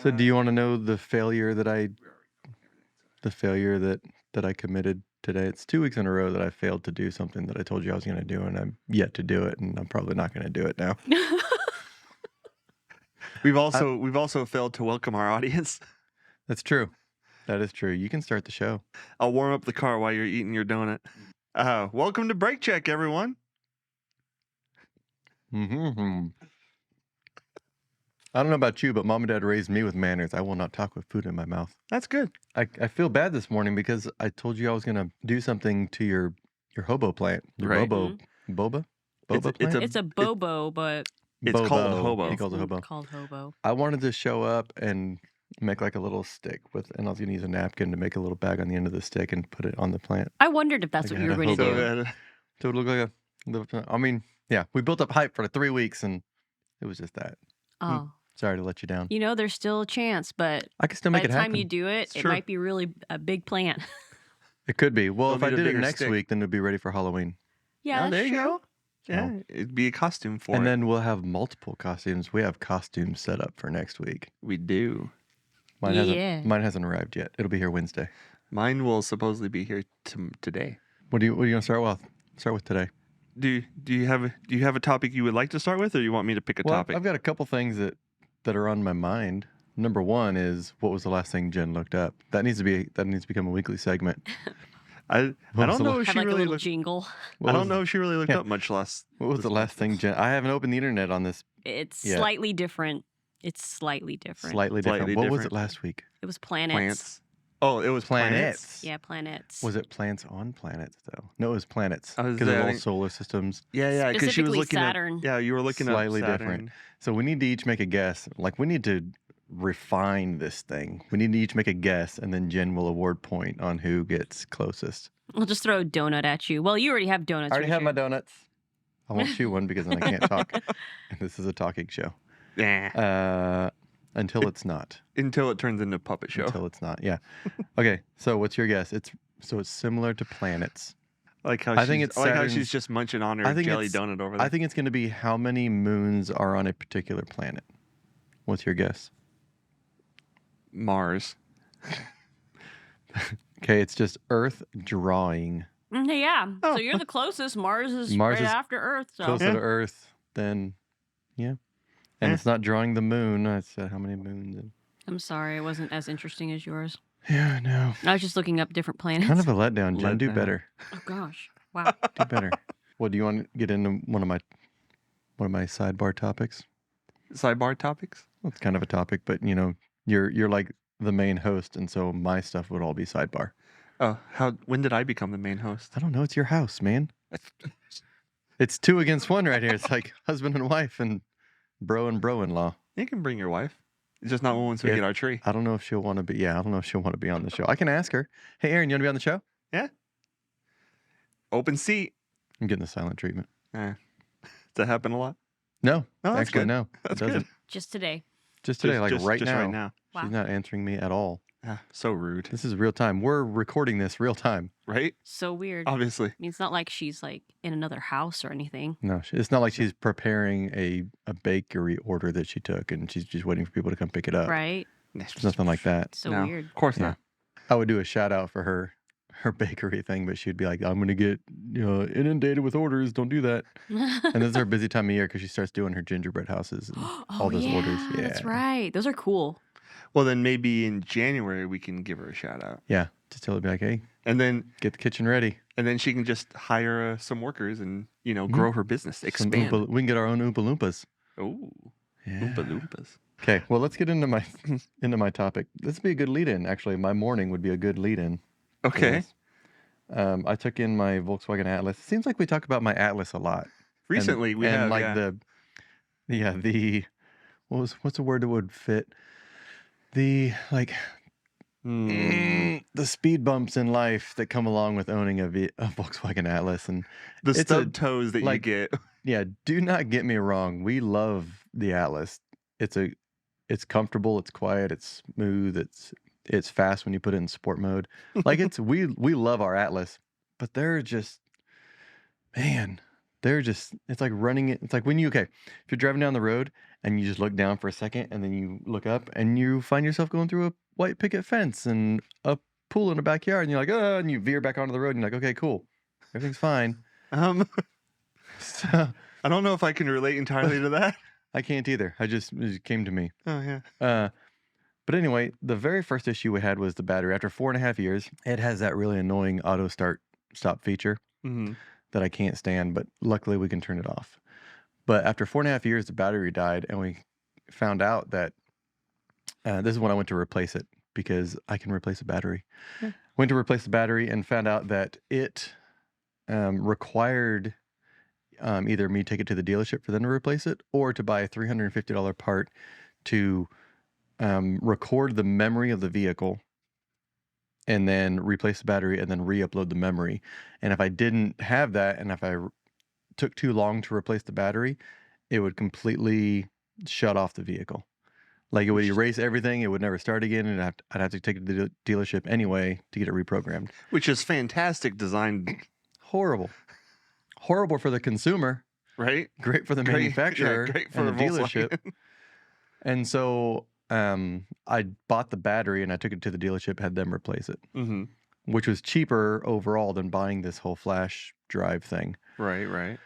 So do you want to know the failure that I committed today? It's 2 weeks in a row that I failed to do something that I told you I was going to do, and I'm yet to do it, and I'm probably not going to do it now. We've also failed to welcome our audience. That's true. That is true. You can start the show. I'll warm up the car while you're eating your donut. Welcome to Break Check, everyone. Mm-hmm. I don't know about you, but Mom and Dad raised me with manners. I will not talk with food in my mouth. That's good. I feel bad this morning because I told you I was going to do something to your hobo plant. Your Right. boba plant? It's a bobo, but It's called a hobo. He calls it hobo. called hobo. I wanted to show up and make like a little stick and I was going to use a napkin to make a little bag on the end of the stick and put it on the plant. I wondered if that's Like what you I were had a going to hobo. do. So it looked like a little plant. I mean, yeah, we built up hype for 3 weeks and it was just that. Oh, Sorry to let you down. you know, there's still a chance, but I can still by make the it time happen. you do it, It's it true. might be really a big plant. It could be. Well, You'll if I need a did it bigger next stick. week, then it'd be ready for Halloween. Yeah, Oh, that's there you true. go. Yeah, it'd be a costume for And it. then we'll have multiple costumes. We have costumes set up for next week. We do. Mine Yeah. hasn't arrived yet. It'll be here Wednesday. Mine will supposedly be here today. What are you gonna start with? Start with today. Do you have a topic you would like to start with, or you want me to pick a Well, topic? I've got a couple things that are on my mind. Number one is, what was the last thing Jen looked up? That needs to become a weekly segment. I don't know if Have she like a really little looked. jingle. What I was- don't know if she really looked yeah. up much last. What was the last thing Jen? I haven't opened the internet on this. It's Yeah. slightly different. It's slightly different. Slightly different. Slightly What was it different. last week? It was planets. Plants. Oh, it was planets. Yeah, planets. Was it plants on planets though? No, it was planets I was because of all saying- solar systems. Yeah, because she was Specifically looking Saturn. at. Yeah, you were looking Slightly at different. Saturn. So we need to each make a guess. Like we need to refine this thing. We need to each make a guess, and then Jen will award point on who gets closest. I'll just throw a donut at you. Well, you already have donuts. I already have my Richard. donuts. I won't shoot one because then I can't talk. And this is a talking show. Yeah. Until it's not. Until it turns into a puppet show. Until it's not. Yeah. Okay. So what's your guess? It's similar to planets. Like how I think it's like how Saturn's- she's just munching on her I think jelly it's- donut over there. I think it's going to be how many moons are on a particular planet. What's your guess? Mars. Okay, it's just Earth drawing. Yeah. Oh. So you're the closest. Mars is Mars right is after Earth. So Closer Yeah. to Earth than, yeah. And Yeah. it's not drawing the moon. I said how many moons. And, I'm sorry, it wasn't as interesting as yours. yeah, I know. I was just looking up different planets. Kind of a letdown, Jen. Do Letdown. better. Oh gosh. Wow. Do better. Well, do you want to get into one of my sidebar topics? Sidebar topics. Well, it's kind of a topic, but you know, you're like the main host, and so my stuff would all be sidebar. Oh, when did I become the main host? I don't know. It's your house, man. It's 2 against 1 right here. It's like husband and wife and bro-in-law. You can bring your wife. It's just not once we Yeah. get our tree. I don't know if she'll want to be. Yeah, I don't know if she'll want to be on the show. I can ask her. Hey, Aaron, you want to be on the show? Open seat. I'm getting the silent treatment. Does that happen a lot? No, Oh, that's actually, good. no. That's it doesn't. good. Just today. Just today, like just right just now. right now. Wow. She's not answering me at all. Ah, so rude. This is real time. We're recording this real time. Right? So weird. Obviously. I mean, it's not like she's like in another house or anything. No, it's not like she's preparing a bakery order that she took and she's just waiting for people to come pick it up. Right? It's nothing like that. So No, weird. Of course Yeah. not. I would do a shout out for her bakery thing, but she'd be like, I'm going to get inundated with orders. Don't do that. And this is her busy time of year because she starts doing her gingerbread houses and all those orders. Yeah. That's right. Those are cool. Well, then maybe in January we can give her a shout out. Yeah. Just tell her, be like, hey, And then get the kitchen ready. she can just hire some workers and, grow her business, Some expand. we can get our own Oompa Loompas. Oh, Yeah. Oompa Loompas. Okay, well, let's get into my topic. This would be a good lead-in, actually. My morning would be a good lead-in. for Okay. this. I took in my Volkswagen Atlas. It seems like we talk about my Atlas a lot. Recently we and have like the what's a word that would fit? The like the speed bumps in life that come along with owning a Volkswagen Atlas, and the it's stub toes that like- you get. yeah, do not get me wrong. We love the Atlas. It's comfortable, it's quiet, it's smooth, it's fast when you put it in sport mode. Like we love our Atlas, but it's like running it. It's like if you're driving down the road and you just look down for a second, and then you look up, and you find yourself going through a white picket fence and a pool in the backyard, and you're like, oh, and you veer back onto the road, and you're like, okay, cool, everything's fine. Um, So I don't know if I can relate entirely to that. I can't either. It just came to me. Oh yeah. But anyway, the very first issue we had was the battery. After 4.5 years, it has that really annoying auto stop feature Mm-hmm. that I can't stand, but luckily we can turn it off. But after 4.5 years, the battery died, and we found out that this is when I went to replace it, because I can replace a battery. Yeah. Went to replace the battery and found out that it required either me take it to the dealership for them to replace it, or to buy a $350 part to record the memory of the vehicle and then replace the battery and then re-upload the memory. And if I didn't have that, and if I took too long to replace the battery, it would completely shut off the vehicle. Like it would erase everything. It would never start again, and I'd have to take it to the dealership anyway to get it reprogrammed. Which is fantastic design, Horrible. Horrible for the consumer. right? Great for the manufacturer great for and the dealership. Volkswagen. And so I bought the battery and I took it to the dealership, had them replace it, Mm-hmm. which was cheaper overall than buying this whole flash drive thing. Right, right.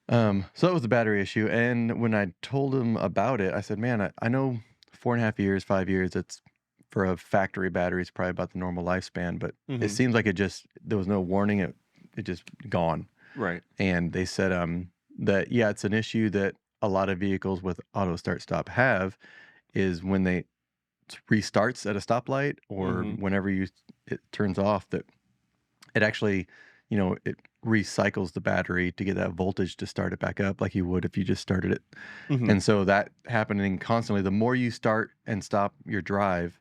So that was the battery issue. And when I told him about it, I said, man, I know 4.5 years, 5 years, it's for a factory battery, it's probably about the normal lifespan, but Mhm. it seems like there was no warning. It just gone. Right. And they said that, yeah, it's an issue that a lot of vehicles with auto start stop have, is when it restarts at a stoplight or Mhm. whenever it turns off, that it actually, it recycles the battery to get that voltage to start it back up like you would if you just started it. Mhm. And so that happening constantly, the more you start and stop your drive,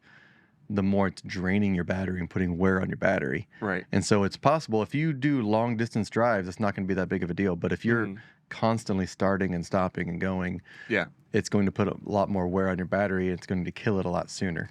the more it's draining your battery and putting wear on your battery. Right. And so it's possible if you do long distance drives, it's not going to be that big of a deal. But if you're Mhm. constantly starting and stopping and going, Yeah. it's going to put a lot more wear on your battery. It's going to kill it a lot sooner.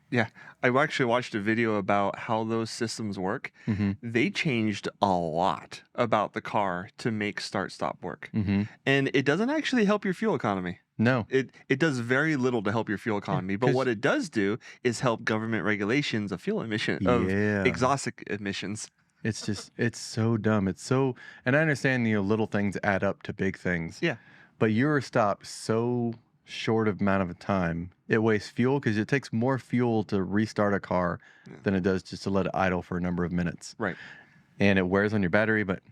Yeah. I actually watched a video about how those systems work. Mm-hmm. They changed a lot about the car to make start stop work. Mm-hmm. And it doesn't actually help your fuel economy. No. It does very little to help your fuel economy, but 'cause- what it does do is help government regulations of fuel emission of Yeah. exhaust emissions. It's so dumb. And I understand, little things add up to big things. Yeah. But you're stopped so short of amount of time. It wastes fuel because it takes more fuel to restart a car than it does just to let it idle for a number of minutes. Right. And it wears on your battery, but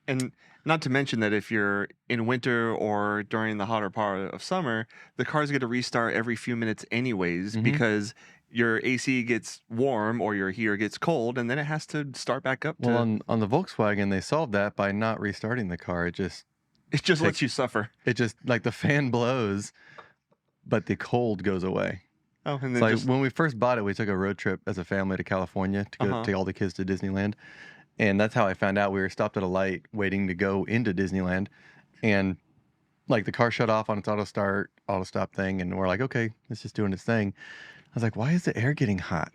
And not to mention that if you're in winter or during the hotter part of summer, the car's going to restart every few minutes anyways, Mhm. because your AC gets warm or your heater gets cold, and then it has to start back up. well, on the Volkswagen, they solved that by not restarting the car. It just lets you suffer. It just like the fan blows, but the cold goes away. Oh, and It's then like when we first bought it, we took a road trip as a family to California to go Uh-huh. take all the kids to Disneyland. And that's how I found out. We were stopped at a light waiting to go into Disneyland. And like the car shut off on its auto stop thing. And we're like, okay, it's just doing its thing. I was like, why is the air getting hot?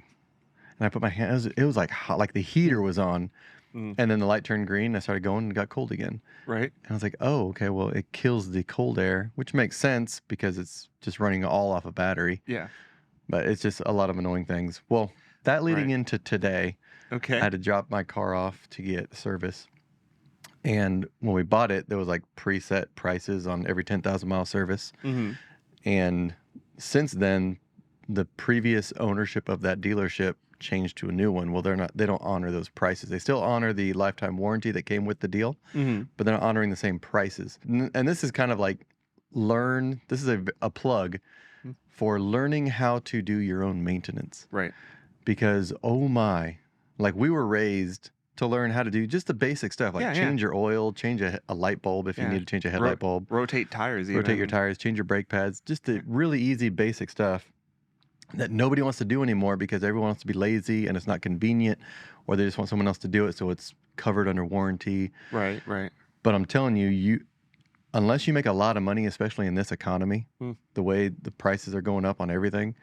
And I put my hand, it was like hot, like the heater was on. Mm. And then the light turned green. I started going and got cold again. right. And I was like, oh, okay, well, it kills the cold air, which makes sense because it's just running all off a battery. Yeah. But it's just a lot of annoying things. Well, that leading Right. into today, Okay. I had to drop my car off to get service. And when we bought it, there was like preset prices on every 10,000 mile service. Mm-hmm. And since then, the previous ownership of that dealership changed to a new one. Well, they don't honor those prices. They still honor the lifetime warranty that came with the deal, Mm-hmm. but they're not honoring the same prices. And this is kind of like this is a plug Mm. for learning how to do your own maintenance. Right. Because, oh my, like we were raised to learn how to do just the basic stuff, like Yeah, yeah. change your oil, change a light bulb if you Yeah. need to change a headlight bulb, Rotate tires. rotate your even. tires, change your brake pads, just the really easy basic stuff that nobody wants to do anymore because everyone wants to be lazy and it's not convenient, or they just want someone else to do it so it's covered under warranty. Right. Right. But I'm telling you, unless you make a lot of money, especially in this economy, Mm. the way the prices are going up on everything,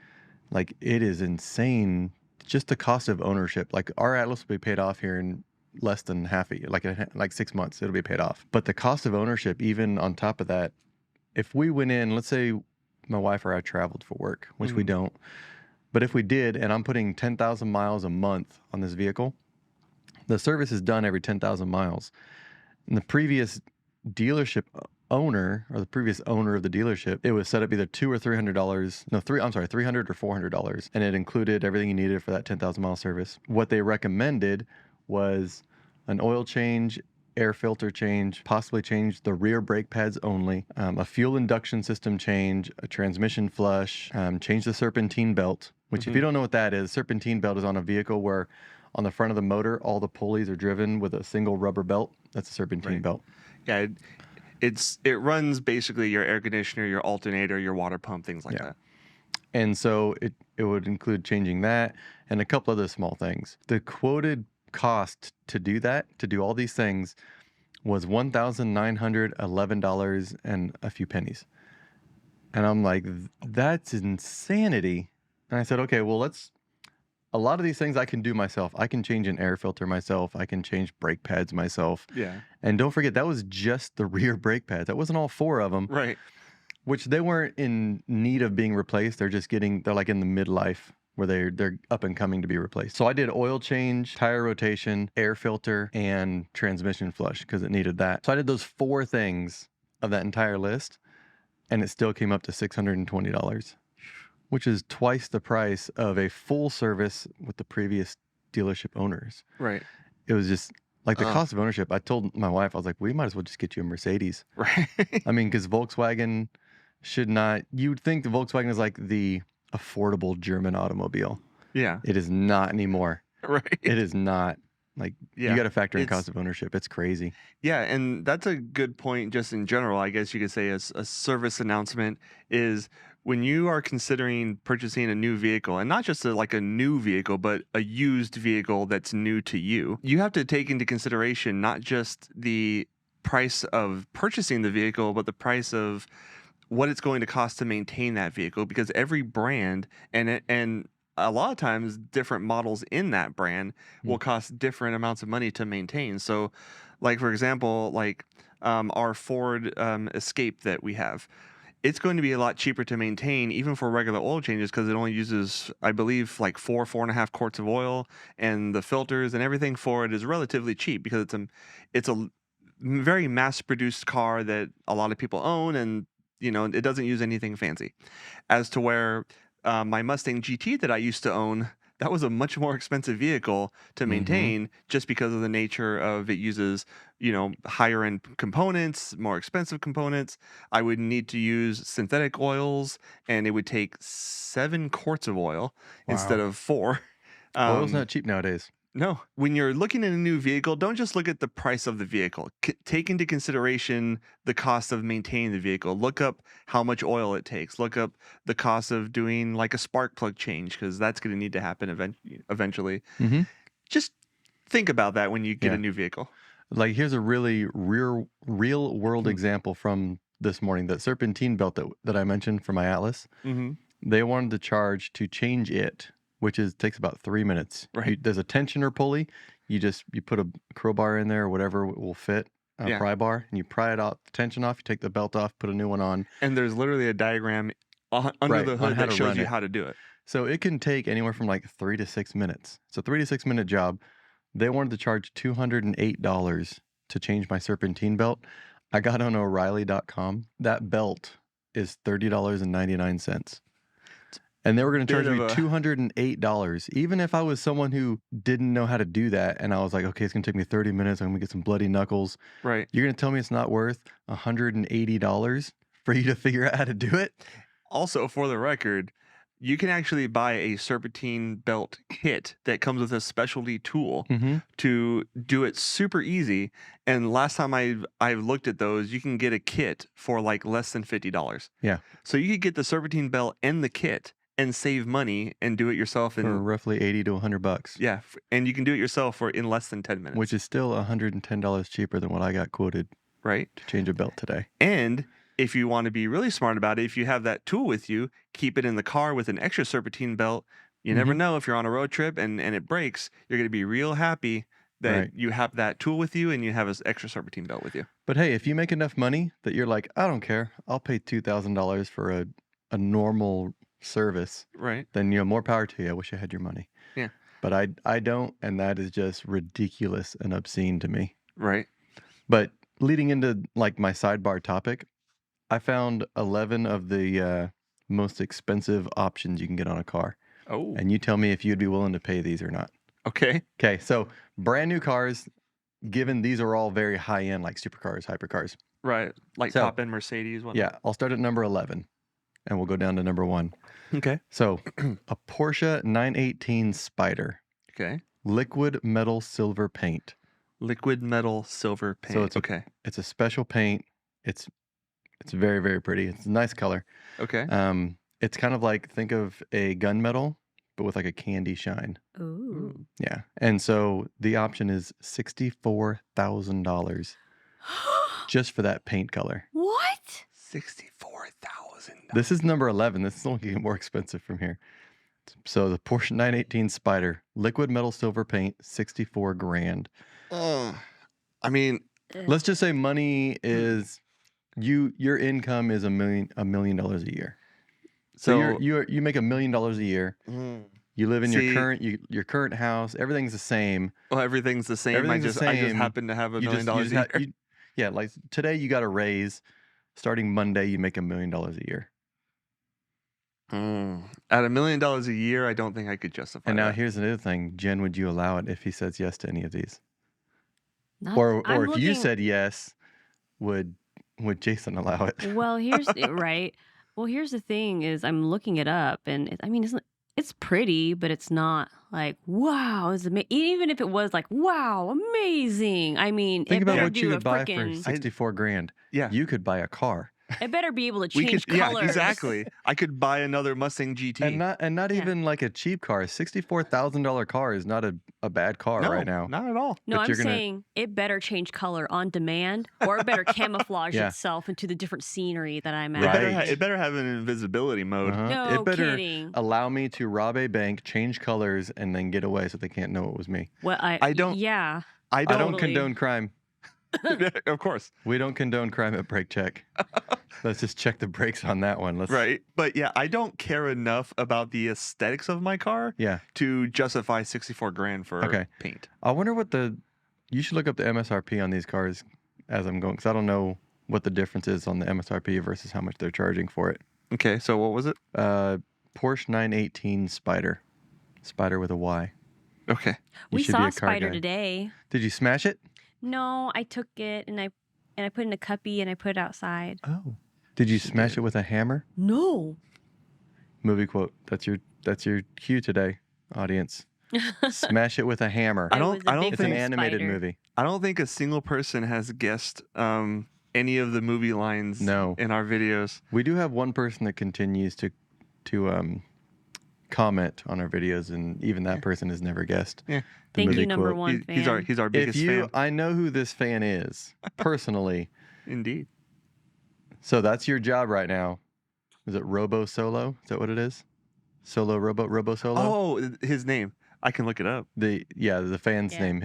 like it is insane. Just the cost of ownership. Like our Atlas will be paid off here in less than half a year, like 6 months, it'll be paid off. But the cost of ownership, even on top of that, if we went in, let's say my wife or I traveled for work, which we Mhm. don't. But if we did, and I'm putting 10,000 miles a month on this vehicle, the service is done every 10,000 miles. And the previous dealership owner, or the previous owner of the dealership, it was set up either $200 or $300. No, $300 or $400, and it included everything you needed for that 10,000 mile service. What they recommended was an oil change, air filter change, possibly change the rear brake pads only, a fuel induction system change, a transmission flush, change the serpentine belt. Which, if you don't know what that is, serpentine belt is on a vehicle where on the front of the motor, all the pulleys are driven with a single rubber belt. That's a serpentine Right. belt. Yeah, it runs basically your air conditioner, your alternator, your water pump, things like Yeah. that. And so it would include changing that and a couple other small things. The quoted cost to do that, to do all these things, was $1,911 and a few pennies. And I'm like, that's insanity. And I said, okay, well, a lot of these things I can do myself. I can change an air filter myself. I can change brake pads myself. Yeah. And don't forget, that was just the rear brake pads. That wasn't all four of them, Right. which they weren't in need of being replaced. They're like in the midlife where they're up and coming to be replaced. So I did oil change, tire rotation, air filter, and transmission flush because it needed that. So I did those four things of that entire list, and it still came up to $620, which is twice the price of a full service with the previous dealership owners. Right. It was just like the cost of ownership. I told my wife, I was like, we might as well just get you a Mercedes. Right. I mean, because Volkswagen should not, you'd think the Volkswagen is like the affordable German automobile. Yeah. It is not anymore. Right. It is not. Like, Yeah. you got to factor in It's- cost of ownership. It's crazy. Yeah, and that's a good point just in general. I guess you could say as a service announcement is when you are considering purchasing a new vehicle, and not just like a new vehicle, but a used vehicle that's new to you, you have to take into consideration not just the price of purchasing the vehicle, but the price of what it's going to cost to maintain that vehicle, because every brand and a lot of times different models in that brand will cost different amounts of money to maintain. So like for example, like our Ford Escape that we have, it's going to be a lot cheaper to maintain even for regular oil changes because it only uses, I believe, like 4.5 quarts of oil, and the filters and everything for it is relatively cheap because it's a very mass produced car that a lot of people own, and it doesn't use anything fancy. As to where my Mustang GT that I used to own, that was a much more expensive vehicle to maintain just because of the nature of it uses, higher end components, more expensive components. I would need to use synthetic oils, and it would take 7 quarts of oil instead Wow. of 4. Oil's not cheap nowadays. No, when you're looking at a new vehicle, don't just look at the price of the vehicle. Take into consideration the cost of maintaining the vehicle. Look up how much oil it takes. Look up the cost of doing like a spark plug change, because that's going to need to happen eventually. Mm-hmm. Just think about that when you get Yeah. a new vehicle. Like, here's a really real world example from this morning. That serpentine belt that I mentioned for my Atlas, Mm-hmm. they wanted to charge to change it, which takes about 3 minutes. Right. There's a tensioner pulley. You put a crowbar in there or whatever will fit, a Yeah. pry bar, and you pry it out, the tension off, you take the belt off, put a new one on. And there's literally a diagram under Right, the on hood how that to shows run you it. how to do it. So it can take anywhere from like 3 to 6 minutes. It's a 3 to 6 minute job. They wanted to charge $208 to change my serpentine belt. I got on O'Reilly.com. That belt is $30.99. And they were going to charge Bit me of a- $208. Even if I was someone who didn't know how to do that, and I was like, okay, it's going to take me 30 minutes. I'm going to get some bloody knuckles. Right. You're going to tell me it's not worth $180 for you to figure out how to do it? Also, for the record, you can actually buy a serpentine belt kit that comes with a specialty tool Mm-hmm. to do it super easy. And last time I looked at those, you can get a kit for like less than $50. Yeah. So you could get the serpentine belt and the kit and save money and do it yourself For in roughly $80 to $100. yeah, and you can do it yourself in less than 10 minutes. Which is still $110 cheaper than what I got quoted right. to change a belt today. And if you want to be really smart about it, if you have that tool with you, keep it in the car with an extra serpentine belt. You never know, if you're on a road trip and it breaks, you're going to be real happy that Right. you have that tool with you and you have an extra serpentine belt with you. But hey, if you make enough money that you're like, I don't care, I'll pay $2,000 for a a normal service, Right. then more power to you. I wish I had your money. Yeah. But I don't, and that is just ridiculous and obscene to me. Right. But leading into like my sidebar topic, I found 11 of the most expensive options you can get on a car. Oh. And you tell me if you'd be willing to pay these or not. Okay. Okay, so brand new cars, given these are all very high end, like supercars, hypercars. Right. Like So, top end Mercedes. Whatnot. Yeah, I'll start at number 11 and we'll go down to number 1. Okay. So a Porsche 918 Spider, Okay. liquid metal silver paint. Liquid metal silver paint. So it's okay. It's a special paint. It's very, very pretty. It's a nice color. Okay. It's kind of like, think of a gunmetal, but with like a candy shine. Ooh. Yeah. And so the option is $64,000 just for that paint color. What? 64,000. This is number 11. This is only getting more expensive from here. So the Porsche 918 Spider, liquid metal silver paint, 64 grand. I mean, Let's just say money is your income is $1 million a year. So you make $1 million a year. You live in your current house. Everything's the same. well, everything's the same. Everything's the I just same. happen to have $1 You million just a year. yeah, like today you got a raise. Starting Monday, you make $1 million a year. At $1 million a year, I don't think I could justify And now that. here's another thing. Jen, would you allow it if he says yes to any of these? Not, Or I'm if you looking- said yes, would Jason allow it? Well, here's right. Well, here's the thing: is I'm looking it up, and I mean, it's pretty, but it's not like wow. Even if it was like wow, amazing. I mean, Think it about better what do you a would buy for frickin'. 64 grand. Yeah. You could buy a car. It better be able to We change could, yeah, colors. exactly. I could buy another Mustang GT. And not Yeah. even like a cheap car. $64,000 car is not a bad car no, right now. not at all. No, But I'm you're gonna- saying it better change color on demand, or it better camouflage Yeah. itself into the different scenery that I'm It at. better, Right. it better have an invisibility mode. Uh-huh. No It better kidding. allow me to rob a bank, change colors, and then get away so they can't know it was me. Well, I don't- Yeah. I I don't. don't Totally. condone crime. Of course. We don't condone crime at Brake Check. Let's just check the brakes on that one. Right. But yeah, I don't care enough about the aesthetics of my car Yeah. to justify 64 grand for Okay. paint. I wonder what you should look up the MSRP on these cars as I'm going, because I don't know what the difference is on the MSRP versus how much they're charging for it. Okay, so what was it? Porsche 918 Spider. Spider with a Y. Okay. We should saw be a a car spider guy. today. Did you smash it? No, I took it and I put it in a cuppy and I put it outside. Oh. Did you smash it with a hammer? No. Movie quote. That's your cue today, audience. Smash it with a hammer. I don't It was a big It's an blue animated spider. movie. I don't think a single person has guessed any of the movie lines No. in our videos. We do have one person that continues to comment on our videos, and even that person has never guessed. Yeah. the Thank movie you, number quote. one He's fan. our biggest fan. I know who this fan is personally. Indeed. So that's your job right now. Is it Robo Solo? Is that what it is? Robo Solo? Oh, his name. I can look it up. The fan's Yeah. name.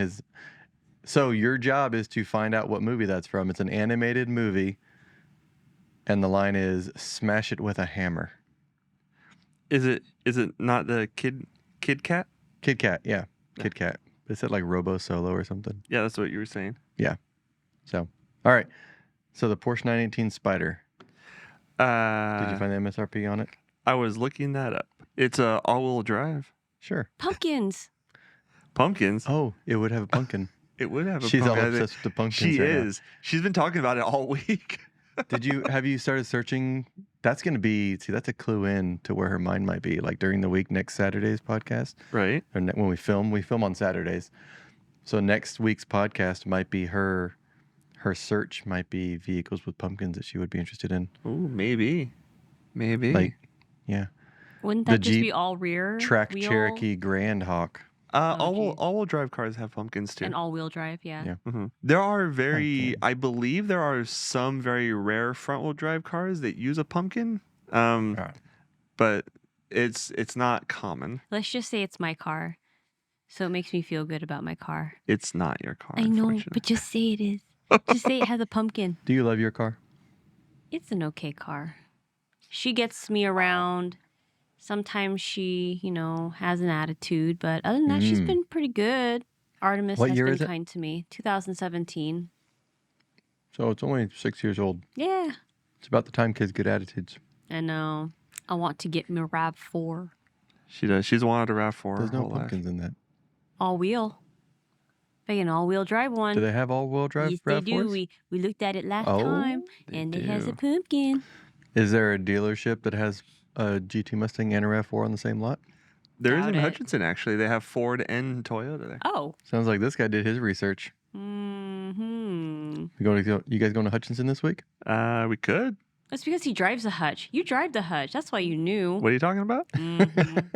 So your job is to find out what movie that's from. It's an animated movie, and the line is "Smash it with a hammer." Is it not the Kid Kat? Kit Kat, yeah, Kit Kat. Is it like Robo Solo or something? Yeah, that's what you were saying. So, all right. So the Porsche 918 Spider. Did you find the MSRP on it? I was looking that up. It's a all-wheel drive. Sure. Pumpkins. Pumpkins. Oh, it would have a pumpkin. It would have a She's all pumpkin. I think- obsessed with the pumpkins. She right now. is. She's been talking about it all week. Have you started searching? That's going to be, that's a clue in to where her mind might be, like during the week, next Saturday's podcast. Right. Or when we film on Saturdays. So next week's podcast might be her search might be vehicles with pumpkins that she would be interested in. Oh, maybe. Like, yeah. Wouldn't The that just be Jeep all rear Track wheel Cherokee Grand Hawk. all-wheel drive cars have pumpkins too. and all-wheel drive? Yeah. Yeah. Mhm. There are Pumpkin. I believe there are some very rare front-wheel drive cars that use a pumpkin. Ah. But it's not common. Let's just say it's my car, so it makes me feel good about my car. It's not your car. I know, unfortunately. but just say it is. Just say it has a pumpkin. Do you love your car? It's an okay car. She gets me around. Sometimes she, has an attitude, but other than that, she's Mm. been pretty good. Artemis What has year been is it? kind to me. 2017. So it's only 6 years old. Yeah, It's about the time kids get attitudes. I know. I want to get me a RAV4 She does. She's wanted a RAV4 her There's no whole life. pumpkins in that. all-wheel. Like an all-wheel drive Do one. they have all-wheel drive Yes, they do. RAV4s? We looked at it last Oh, time, they and it has a do. pumpkin. is there a dealership that has a GT Mustang and a RAV4 on the same lot? There is Doubt in it. Hutchinson, actually. They have Ford and Toyota there. Oh. Sounds like this guy did his research. Hmm. You guys going to Hutchinson this week? We could. That's because he drives the Hutch. You drive the Hutch. That's why you knew. What are you talking about? Mhm.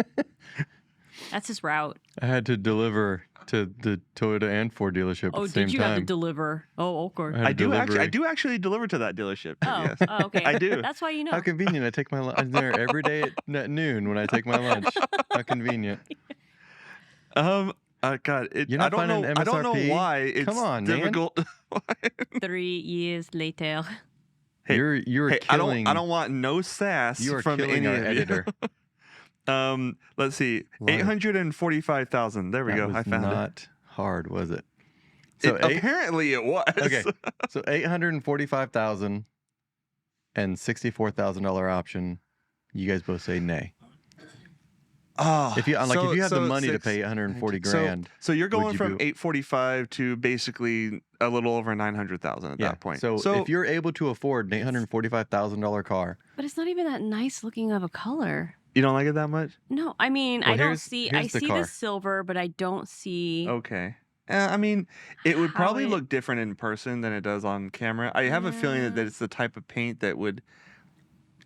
That's his route. I had to deliver to the Toyota and Ford dealership Oh, at the same did you time. have to deliver? Oh, okay. I had I do delivery. actually deliver to that dealership. Oh, Yes. oh, okay. I do. That's why you know. How convenient! I take my lunch. I'm there every day at noon when I take my lunch. How convenient! God, You're I not don't know. finding I don't know MSRP? why it's Come on, man. difficult. 3 years later. Hey, You're Hey, killing. I don't want no sass You are from killing any our of you. editor. Let's see. Live. 845,000. There we That go. was I found it. not hard, was it? So Apparently it was. Okay. So $845,000 and $64,000 option. You guys both say nay. Oh, If you have the money to pay 140 grand, so you're going you from do- 845 to basically a little over 900,000 at that point. So if you're able to afford an $845,000 car, But it's not even that nice looking of a color. you don't like it that much? No, I mean, Well, I don't here's- see. here's I the see car. the silver, but I don't see. Okay. I mean, it would How probably it- look different in person than it does on camera. I have a feeling that Yeah. it's the type of paint that would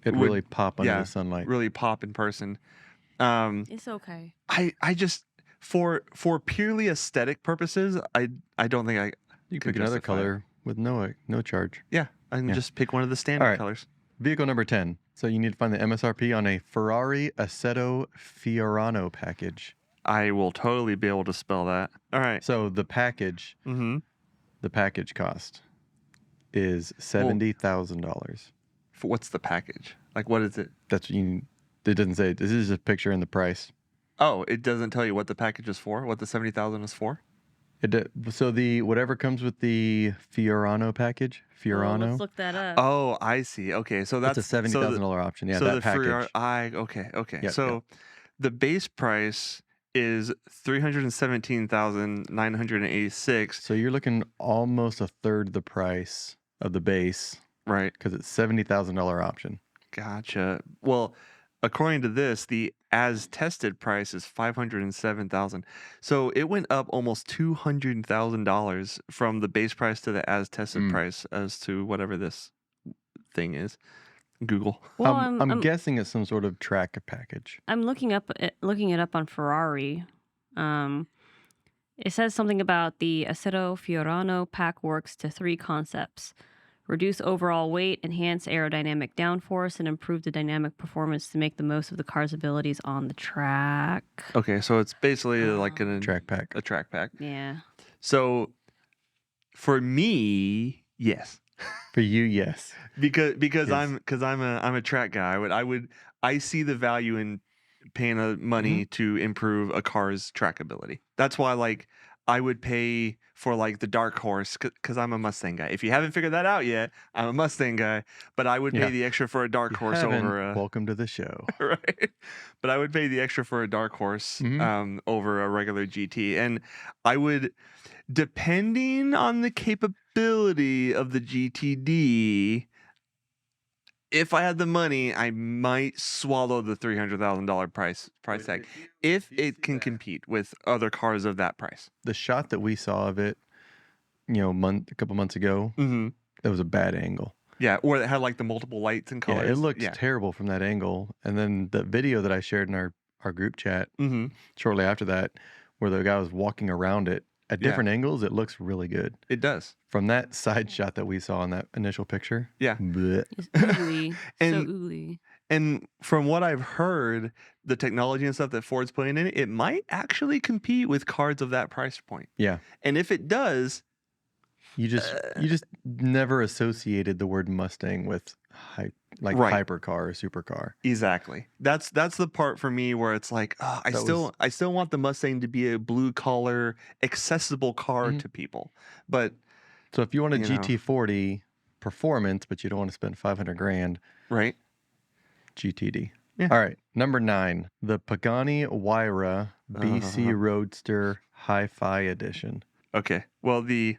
it'd Would- really pop under yeah, the sunlight. really pop in person. It's okay. I just for purely aesthetic purposes, I don't think I You could pick another justify it. color with no charge. Yeah, I can Yeah. just pick one of the standard Alright. colors. Vehicle number 10. So you need to find the MSRP on a Ferrari Assetto Fiorano package. I will totally be able to spell that. All right. So the package cost is $70,000. What's the package? Like, what is it? That's what you. It doesn't say. This is a picture in the price. Oh, it doesn't tell you what the package is for. What the 70,000 is for. So the whatever comes with the Fiorano package, Oh, Fiorano, let's look that up. Oh, I see. Okay, so that's that's a $70,000 option. Yeah, so that the package. okay. Yep, So the base price is 317,986. So you're looking almost a third the price of the base Right. because it's $70,000 option. Gotcha. Well, according to this, the as tested price is 507,000. So it went up almost $200,000 from the base price to the as tested price as to whatever this thing is. Google. Well, I'm guessing it's some sort of track package. I'm looking it up on Ferrari. It says something about the Assetto Fiorano pack works to 3 concepts: reduce overall weight, enhance aerodynamic downforce, and improve the dynamic performance to make the most of the car's abilities on the track. Okay, so it's basically like Track pack. a track pack. Yeah. So for me, yes. For you, yes. Because Yes. I'm a track guy. I see the value in paying money to improve a car's trackability. That's why like I would pay for like the dark horse because I'm a Mustang guy. If you haven't figured that out yet, I'm a Mustang guy. But I would pay Yeah. the extra for a dark horse Haven't, over a welcome to the show. right. But I would pay the extra for a dark horse Mhm. over a regular GT, and I would, depending on the capability of the GTD, if I had the money, I might swallow the $300,000 price tag if it can compete with other cars of that price. The shot that we saw of it, a couple months ago, Mm-hmm. that was a bad angle. Yeah, or it had like the multiple lights and colors. Yeah, it looked terrible from that angle. And then the video that I shared in our group chat Mm-hmm. shortly after that, where the guy was walking around it at Yeah. different angles, it looks really good. It does. From that side shot that we saw in that initial picture, Yeah. bleh. It's oogly. So And- oogly. And from what I've heard, the technology and stuff that Ford's putting in it might actually compete with cars of that price point. Yeah. And if it does, You just never associated the word Mustang with like Right. hypercar or supercar. Exactly. That's the part for me where it's like, I That was still want the Mustang to be a blue collar, accessible car Mhm. to people. But So if you want a you know, GT40 performance, but you don't want to spend 500 grand, right? GTD. Yeah. All right, number 9, the Pagani Huayra BC Roadster Hi-Fi Edition. Okay. Well, the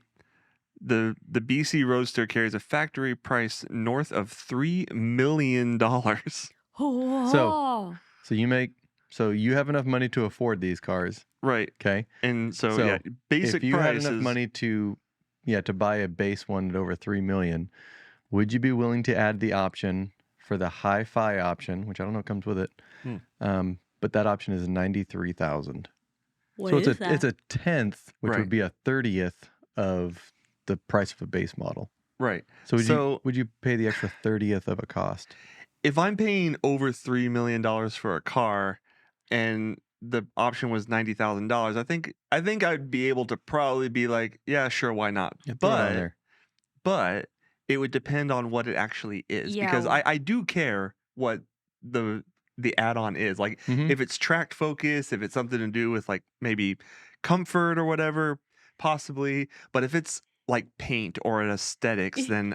BC Roadster carries a factory price north of $3 million. Oh, So you have enough money to afford these cars, Right. okay? And so, So yeah, basic if you had price enough is money to buy a base one at over 3 million, would you be willing to add the option for the hi-fi option, which I don't know comes with it, but that option is 93,000. what So is it's that? a tenth, which Right. would be a 30th of the price of a base model. right. So So would you pay the extra 30th of a cost? if I'm paying over $3 million for a car and the option was $90,000, I think I'd be able to probably be like, yeah, sure, why not? Yeah, throw it on there. But it would depend on what it actually is, because Yeah. I do care what the add-on is. Like Mhm. if it's tracked focus, if it's something to do with like maybe comfort or whatever, possibly. But if it's like paint or an aesthetics, then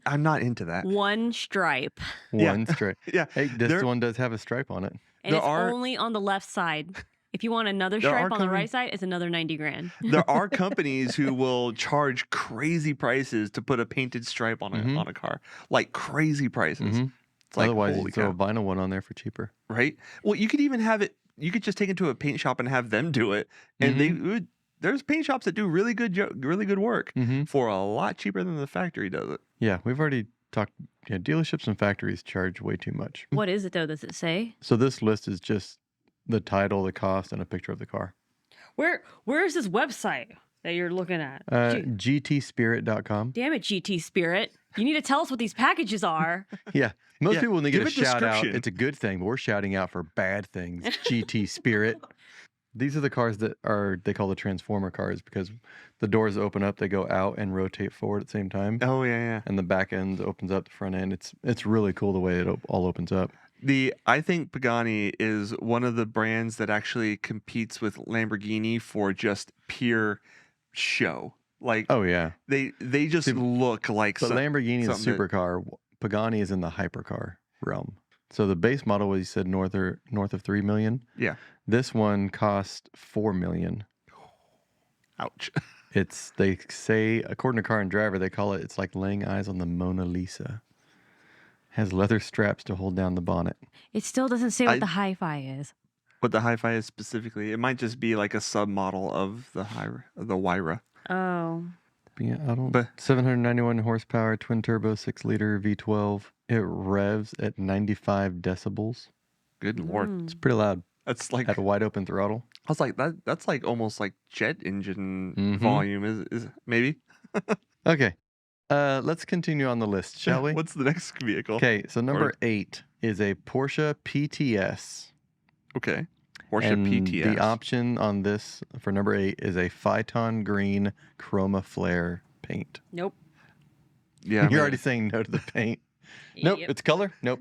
I'm not into that. One stripe, Yeah. One stripe. Yeah. Hey, this There one does have a stripe on it. and There it's are- only on the left side. If you want another There are stripe on the company- right side, it's another 90 grand. there are companies who will charge crazy prices to put a painted stripe on Mhm. a car, like crazy prices. Mhm. It's like, Otherwise, holy you throw a cow, vinyl one on there for cheaper. right? Well, you could even have it. You could just take it to a paint shop and have them do it, and they would. There's paint shops that do really good work Mhm. for a lot cheaper than the factory does it. Yeah, we've already talked. Yeah, dealerships and factories charge way too much. What is it though? Does it say? So this list is just the title, the cost, and a picture of the car. Where is this website that you're looking at? GTspirit.com. Damn it, GT Spirit. You need to tell us what these packages are. Yeah, most Yeah, people, when they give get a a shout out, description. it's a good thing, but we're shouting out for bad things. GT Spirit. These are the cars that they call the transformer cars, because the doors open up, they go out and rotate forward at the same time. Oh yeah. And the back end opens up the front end. It's really cool the way it all opens up. I think Pagani is one of the brands that actually competes with Lamborghini for just pure show. Like, Oh yeah, they just See, look like but Lamborghini is a something that- supercar. Pagani is in the hypercar realm. So the base model, was you said north of 3 million. Yeah. This one cost 4 million. Ouch. They say, according to Car and Driver, they call it's like laying eyes on the Mona Lisa. Has leather straps to hold down the bonnet. It still doesn't say what I- the hi-fi is. What the hi-fi is specifically, it might just be like a submodel of the Huayra. Oh. Yeah, I don't. But- 791 horsepower, twin turbo, 6-liter V12. It revs at 95 decibels. Good lord. Mm. It's pretty loud That's like at a wide open throttle. I was like that's like almost like jet engine Mhm. volume is maybe. Okay, let's continue on the list, shall we? What's the next vehicle? Okay, so number 8 is a Porsche PTS. Okay. Porsche And PTS. the option on this for number 8 is a Phaeton green chroma flare paint. Nope. Yeah. You're already saying no to the paint. Nope, Yep. it's color. Nope,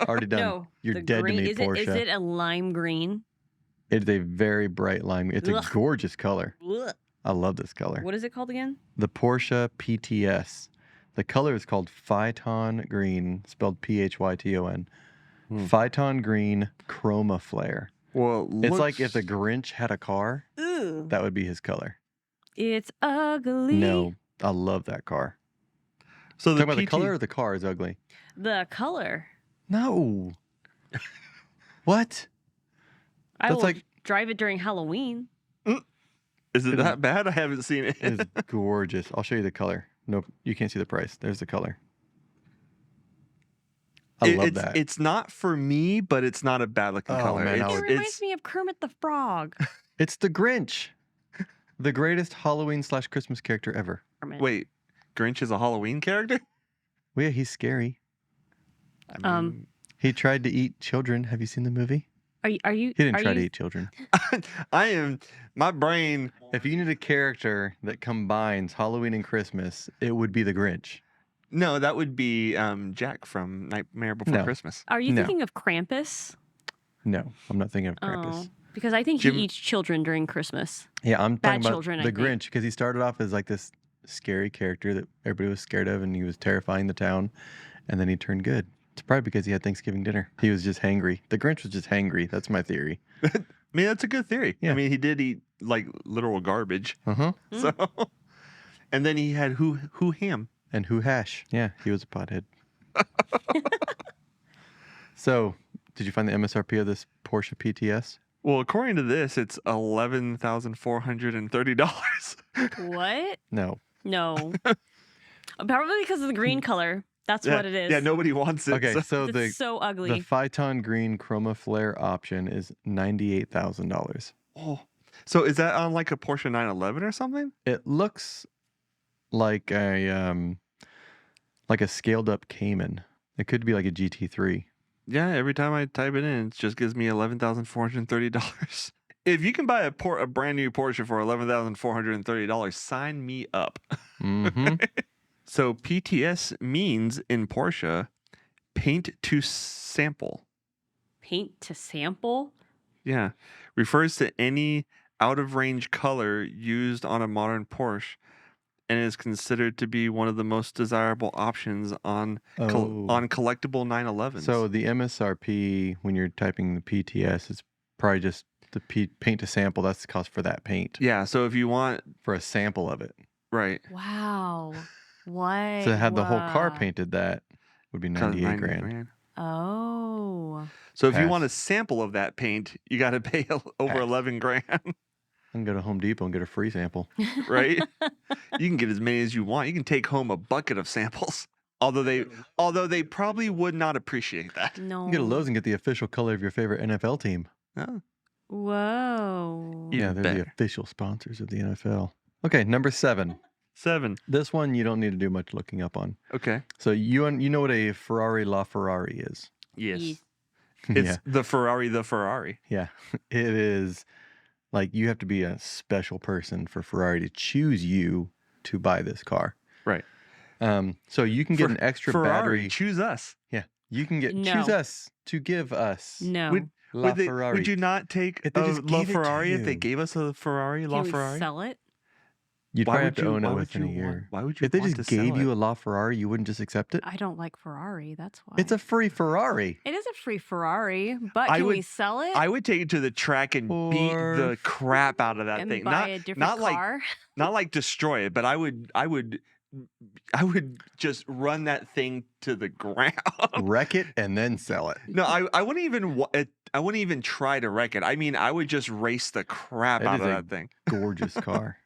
already done. No. You're the dead green, to me, is Porsche. Is it a lime green? It's a very bright lime. It's a Ugh. gorgeous color. Ugh. I love this color. What is it called again? The Porsche PTS. The color is called Phaeton green, spelled Phyton. Phaeton green chroma flare. Well, It's like if the Grinch had a car, Ooh. that would be his color. It's ugly. No, I love that car. so Talking about the color or the car is ugly? The color. No. What? I That's will like- drive it during Halloween. Is it that bad? I haven't seen it. It is gorgeous. I'll show you the color. Nope, you can't see the price. There's the color. I love it's, that. It's not for me, but it's not a bad looking Oh, color. man, It's, I It would- reminds it's me of Kermit the Frog. It's the Grinch, the greatest Halloween/Christmas character ever. wait, Grinch is a Halloween character? Well, yeah, he's scary. I Um, He tried to eat children. Have you seen the movie? Are you? He didn't are try you, to eat children. I am my brain. If you need a character that combines Halloween and Christmas, it would be the Grinch. No, that would be Jack from Nightmare Before No. Christmas. Are you No. thinking of Krampus? No, I'm not thinking of Oh, Krampus. because I think he Jim, eats children during Christmas. Yeah, I'm Bad talking about children, I the think. Grinch because he started off as like this scary character that everybody was scared of, and he was terrifying the town, and then he turned good. It's probably because he had Thanksgiving dinner. He was just hangry. The Grinch was just hangry. That's my theory. I mean, that's a good theory. Yeah. I mean, he did eat like literal garbage. Uh-huh. So, and then he had who ham. And who hash? Yeah, he was a pothead. So, did you find the MSRP of this Porsche PTS? Well, according to this, it's $11,430. What? No. No. Probably because of the green color. That's Yeah, what it is. yeah, nobody wants it. Okay, so It's so the ugly. Phaeton Green Chroma Flare option is $98,000. Oh, so is that on like a Porsche 911 or something? It looks like a scaled up Cayman. It could be like a GT3. Yeah, every time I type it in, it just gives me $11,430. If you can buy a brand new Porsche for $11,430, sign me up. Mm-hmm. So PTS means in Porsche, paint to sample. Paint to sample? Yeah, refers to any out of range color used on a modern Porsche, and is considered to be one of the most desirable options on Oh. collectible 911s. So the MSRP when you're typing the PTS is probably just the paint to sample. That's the cost for that paint. yeah, so if you want, For a sample of it. right, Wow. What? To have the whole car What? painted, that would be cost 98 90 grand. Oh. So if you want a Pass. sample of that paint, you got to pay over Pass. 11 grand, I can go to Home Depot and get a free sample. right? You can get as many as you want. You can take home a bucket of samples. Although they probably would not appreciate that. You No. can go to Lowe's and get the official color of your favorite NFL team. Oh, Whoa. Even Yeah, they're the better. official sponsors of the NFL. Okay, number 7. 7. This one you don't need to do much looking up on. Okay. So you know what a Ferrari LaFerrari is? Yes. Ye- It's Yeah, the Ferrari. yeah. It is like you have to be a special person for Ferrari to choose you to buy this car. Right. So you can get Fer- an extra Ferrari, battery. choose us. Yeah, you can get No. choose us to give us No. Would, LaFerrari. would you not take If they a just gave it to LaFerrari if they you. gave us a Ferrari, Can we LaFerrari? sell it? You'd Why probably would have to you? own Why it would within a you year. want? Why would you? If they want just to gave sell you it? a LaFerrari, you wouldn't just accept it? I don't like Ferrari. That's why. It's a free Ferrari. It is a free Ferrari, but I can we would- sell it I would take it to the track and beat Or the crap out of that and thing. buy a different car? Not like destroy it, but I would just run that thing to the ground. Wreck it and then sell it. No, I wouldn't even I wouldn't even try to wreck it. I mean, I would just race the crap It out is of a that thing. Gorgeous car.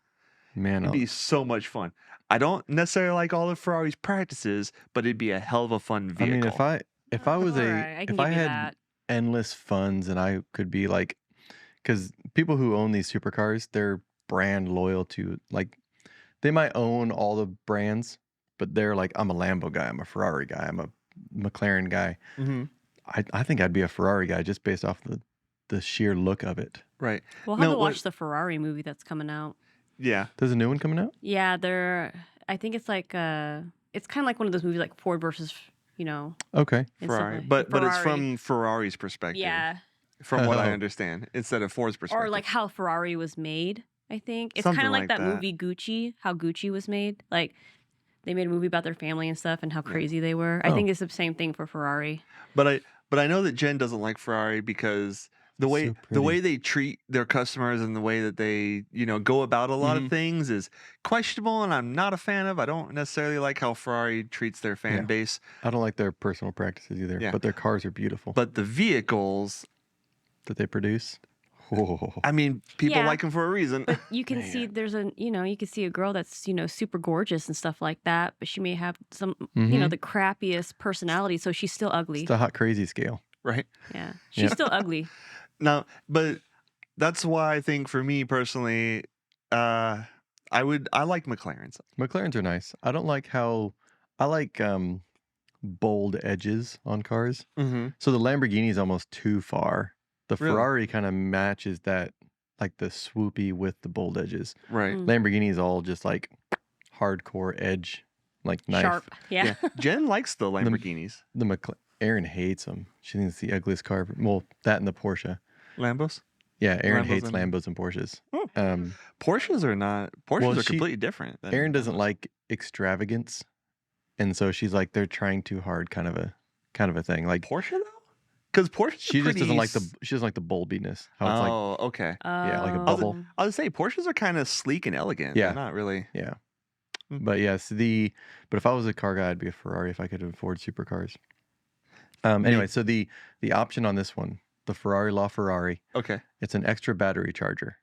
Man, It'd be so much fun. I don't necessarily like all of Ferrari's practices, but it'd be a hell of a fun I vehicle. mean, if I was Alright, I can if I give you had that. endless funds and I could be like, because people who own these supercars, they're brand loyal to, like, they might own all the brands, but they're like, I'm a Lambo guy, I'm a Ferrari guy, I'm a McLaren guy. Mhm. I think I'd be a Ferrari guy just based off the sheer look of it. Right. We'll have No, to what- watch the Ferrari movie that's coming out. Yeah. There's a new one coming out? Yeah, I think it's like it's kind of like one of those movies like Ford versus, Okay. and stuff Ferrari. like- But it's Ferrari. from Ferrari's perspective. Yeah, From what I Oh. understand, instead of Ford's perspective. or like how Ferrari was made. I think it's Something kind of like like that that. movie Gucci, how Gucci was made. Like they made a movie about their family and stuff and how Yeah. crazy they were. I Oh. think it's the same thing for Ferrari. But I know that Jen doesn't like Ferrari because the way So the way pretty. they treat their customers and the way that they go about a lot Mhm. of things is questionable, and I'm not a fan of. I don't necessarily like how Ferrari treats their fan Yeah. base, I don't like their personal practices either, Yeah. but their cars are beautiful but the vehicles, that they produce. Oh. I mean, people Yeah. like them for a reason. But you can see Man. there's you can see a girl that's super gorgeous and stuff like that, but she may have some Mhm. the crappiest personality, so she's still ugly. It's the hot crazy scale. Right Yeah, she's Yep. still ugly. now, but that's why I think for me personally, I like McLarens. McLarens are nice. I don't like how I like bold edges on cars. Mm-hmm. So the Lamborghini is almost too far. The Really? Ferrari kind of matches that, like the swoopy with the bold edges. Right. Mm. Lamborghini is all just like hardcore edge like knife. Sharp. Yeah. Jen likes the Lamborghinis. Aaron hates them. She thinks it's the ugliest car. Well, that and the Porsche. Lambos? Yeah, Aaron Lambos hates and- Lambos and Porsches. Oh. Um, Porsches are not. Porsches Well, are completely different. Than Aaron doesn't Lambos. like extravagance, and so she's like they're trying too hard, kind of a thing. Like Porsche though, because Porsche. she just doesn't like the bulbiness. How it's like Oh, okay. Yeah, like a bubble. I would say Porsches are kind of sleek and elegant. Yeah. They're not really. yeah. Mm. But yes, but if I was a car guy, I'd be a Ferrari if I could afford supercars. Anyway, so the option on this one, the Ferrari LaFerrari, Okay. it's an extra battery charger.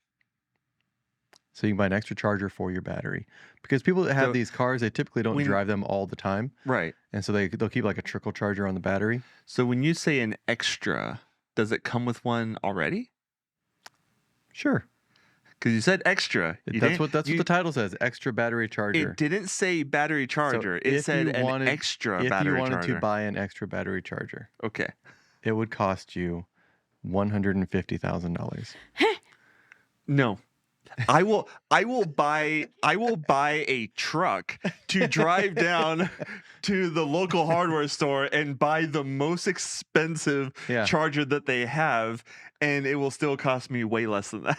So you can buy an extra charger for your battery because people that have So these cars, they typically don't when- drive them all the time, Right. and so they'll keep like a trickle charger on the battery. So when you say an extra, does it come with one already? Sure, Because you said extra. You that's didn't- what the title says: extra battery charger. It didn't say battery charger. It if said you an wanted- extra If battery you wanted charger. to buy an extra battery charger, Okay. it would cost you $150,000. No. I will buy a truck to drive down to the local hardware store and buy the most expensive Yeah. charger that they have, and it will still cost me way less than that.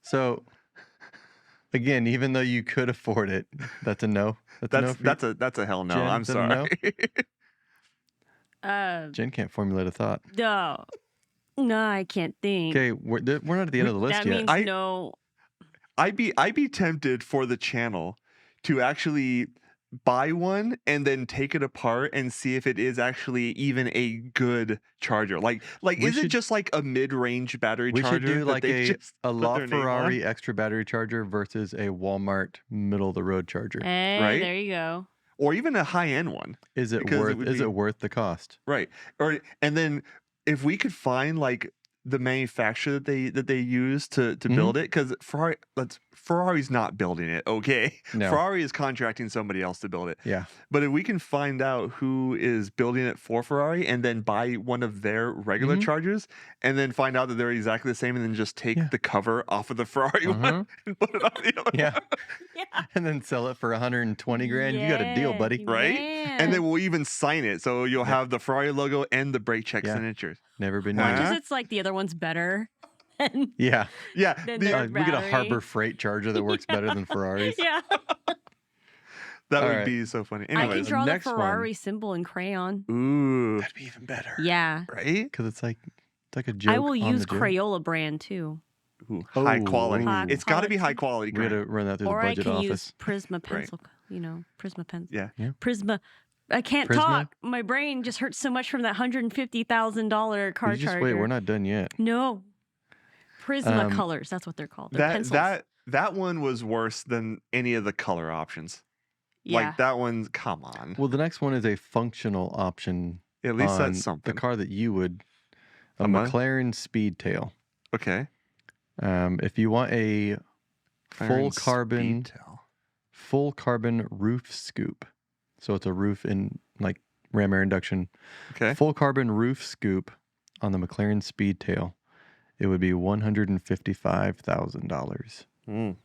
So, again, even though you could afford it, that's a no. That's a no for you? That's a hell no. Jen, I'm is that a no? sorry. Jen can't formulate a thought. No. No, I can't think. Okay, we're not at the end of the list that yet. means no. I'd be tempted for the channel to actually buy one and then take it apart and see if it is actually even a good charger. Like We is it should- just like a mid-range battery We charger? should do that like they a just put their name on? LaFerrari extra battery charger versus a Walmart middle of the road charger. Hey, Right? there you go. Or even a high-end one. Is it because it worth? would Is be- it worth the cost? Right. And then if we could find like the manufacturer that they use to Mhm. build it, because Ferrari's not building it, okay? No. Ferrari is contracting somebody else to build it. Yeah. But if we can find out who is building it for Ferrari and then buy one of their regular Mhm. chargers and then find out that they're exactly the same and then just take Yeah. the cover off of the Ferrari one Uh-huh. and put it on the other Yeah. one. Yeah. And then sell it for 120 grand. You got a deal, Yeah, buddy. Right? And then man. we'll even sign it. So you'll Yeah. have the Ferrari logo and the brake check Yeah. signatures. Never been Or Huh? known. just it's like the other one's better. And Yeah. Yeah. Then the- they're- We get a battery. Harbor Freight charger that works better than Ferraris. yeah. that All would right. be so funny. I can Anyways. draw the next one. Ferrari symbol in crayon. Ooh. That'd be even better. Yeah. Right? Because it's like a joke. I will on use the joke. Crayola brand too. Ooh, high Oh, quality. High It's got to be high quality. quality. We got Grant. to run that through Or the I budget can office. use Prisma pencil. Prisma pencil. Yeah. Yeah. Prisma. I can't Prisma? talk. My brain just hurts so much from that $150,000 car You just charger. wait. We're not done yet. No. Prisma Um, colors. That's what they're called. They're pencils. That one was worse than any of the color options. yeah. Like that one's come on. Well, the next one is a functional option. At least on that's something. The car that you would, a A what? McLaren Speedtail. Okay. If you want a full McLaren carbon roof scoop, so it's a roof in like ram air induction, Okay. full carbon roof scoop on the McLaren Speedtail, it would be $155,000. Mm.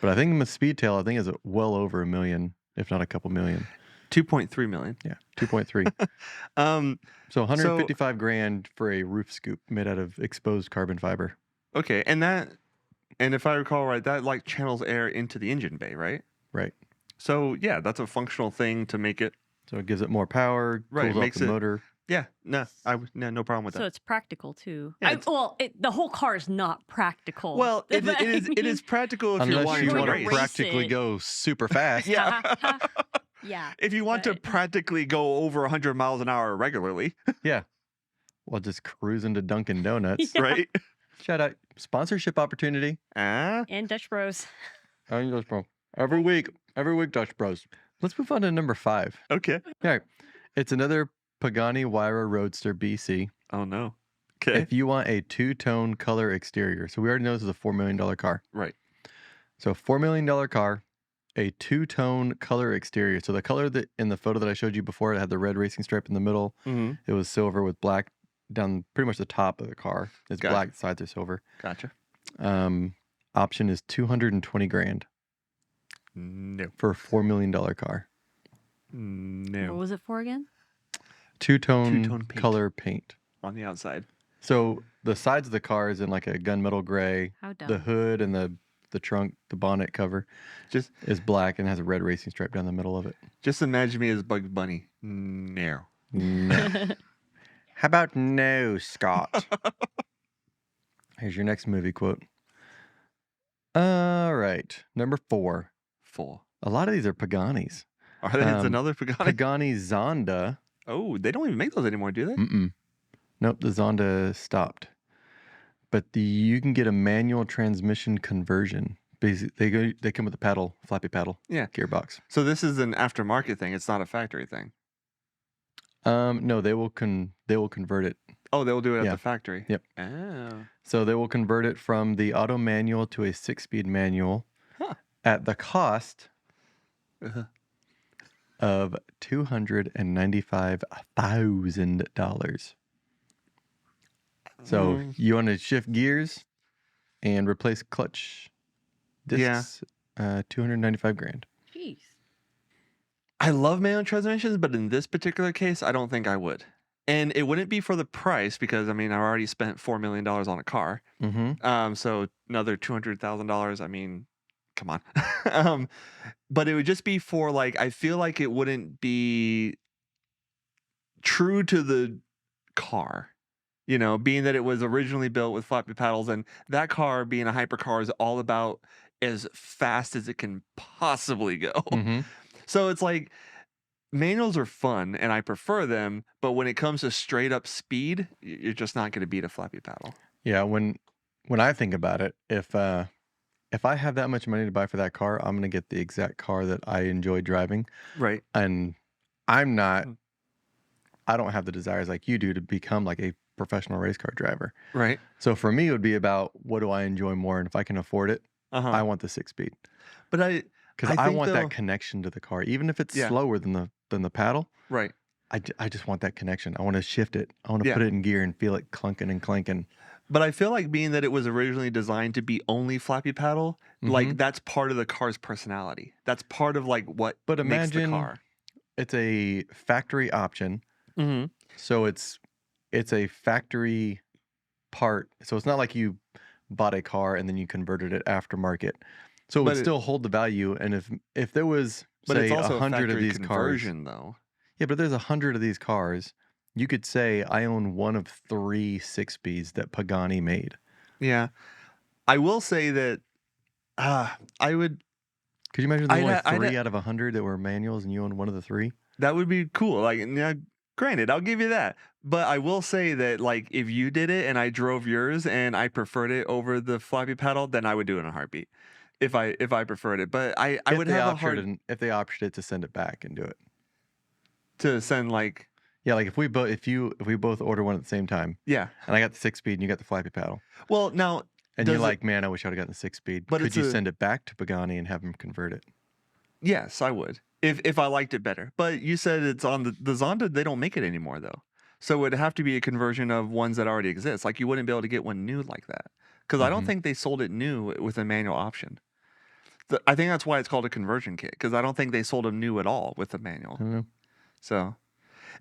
But I think the Speedtail, is well over $1 million, if not a couple million. 2.3 million. Yeah, 2.3. So 155 grand for a roof scoop made out of exposed carbon fiber. Okay, and if I recall right, that like channels air into the engine bay, right? Right. So yeah, that's a functional thing to make it. So it gives it more power, Right, cools off makes the it- motor. Yeah, no problem with So that. it's practical too. Yeah, it's- The whole car is not practical. Well, it but is I it is mean- practical if you're Unless wanting you to want wanna to race. practically it. go super fast. Yeah. Yeah. If you want to But- practically go over 100 miles an hour regularly, Well, just cruising to Dunkin' Donuts. Yeah. right? Shout out sponsorship opportunity. And Dutch Bros. Every week, Dutch Bros. Let's move on to number 5. Okay. Okay, it's another Pagani Huayra Roadster BC. Oh no. Okay. If you want a two-tone color exterior, so we already know this is a $4 million car. Right. So $4 million car, a two-tone color exterior. So the color that in the photo that I showed you before, it had the red racing stripe in the middle. Mm-hmm. It was silver with black down pretty much the top of the car. It's Gotcha. black, the sides are silver. Gotcha. Option is 220 grand. No. for a $4 million car. What No. was it for again? Two-tone Two-tone paint. color paint. On the outside. So the sides of the car is in like a gunmetal gray. How dumb. The hood and the trunk, the bonnet cover Just is black and has a red racing stripe down the middle of it. just imagine me as Bugs Bunny. No. No. How about no, Scott? Here's your next movie quote. All right. Number 4. Full. A lot of these are Paganis. Are they? It's another Pagani? Pagani Zonda. Oh, they don't even make those anymore, do they? Mm-mm. Nope, the Zonda stopped. But you can get a manual transmission conversion. Basically, they come with a flappy paddle, Yeah. gearbox. So this is an aftermarket thing. It's not a factory thing. No, they will convert it. Oh, they will do it at Yeah. the factory. Yep. Oh. So they will convert it from the auto manual to a 6-speed manual Huh. at the cost Uh-huh. of $295,000. So Mm. you want to shift gears and replace clutch discs, $295,000. Jeez. I love manual transmissions, but in this particular case, I don't think I would. And it wouldn't be for the price because I mean I've already spent $4 million on a car. Mm-hmm. So another $200,000. I mean, come on. But it would just be for like I feel like it wouldn't be true to the car. You know, being that it was originally built with flappy paddles, and that car being a hypercar is all about as fast as it can possibly go. Mm-hmm. So it's like manuals are fun and I prefer them, but when it comes to straight up speed, you're just not going to beat a flappy paddle. Yeah, when I think about it, if I have that much money to buy for that car, I'm gonna get the exact car that I enjoy driving. Right. And I don't have the desires like you do to become like a professional race car driver. Right. So for me, it would be about what do I enjoy more, and if I can afford it, Uh-huh. I want the 6-speed But I because I think want though- that connection to the car, even if it's Yeah. slower than the paddle. right. I just want that connection. I want to shift it. I want to Yeah. put it in gear and feel it clunking and clanking. But I feel like being that it was originally designed to be only flappy paddle, like Mhm. that's part of the car's personality. That's part of like what But makes the imagine car. it's a factory option, Mm-hmm. so it's a factory part. So it's not like you bought a car and then you converted it aftermarket. So it would But it- still hold the value. And if there was But say it's also a 100 of factory these cars, conversion, though. yeah, but there's 100 of these cars. You could say I own one of 3 6-speeds that Pagani made. Yeah, I will say that I would. Could you imagine there's only I'd 3 out of 100 that were manuals and you own one of the 3? That would be cool. Like, yeah, granted, I'll give you that. But I will say that, like, if you did it and I drove yours and I preferred it over the flappy paddle, then I would do it in a heartbeat. If I preferred it, but I would have a hard if they optioned it to send it back and do it. to send like Yeah, like if we both order one at the same time, yeah. and I got the 6-speed and you got the flappy paddle, Well, now and Does you're it- like, man, I wish I'd have gotten the 6-speed. But Could it's you a- send it back to Pagani and have them convert it? yes, I would if I liked it better. But you said it's on the Zonda. They don't make it anymore though, so it would have to be a conversion of ones that already exist. Like you wouldn't be able to get one new like that because I don't Mhm. think they sold it new with a manual option. I think that's why it's called a conversion kit because I don't think they sold them new at all with the manual. I don't know. So,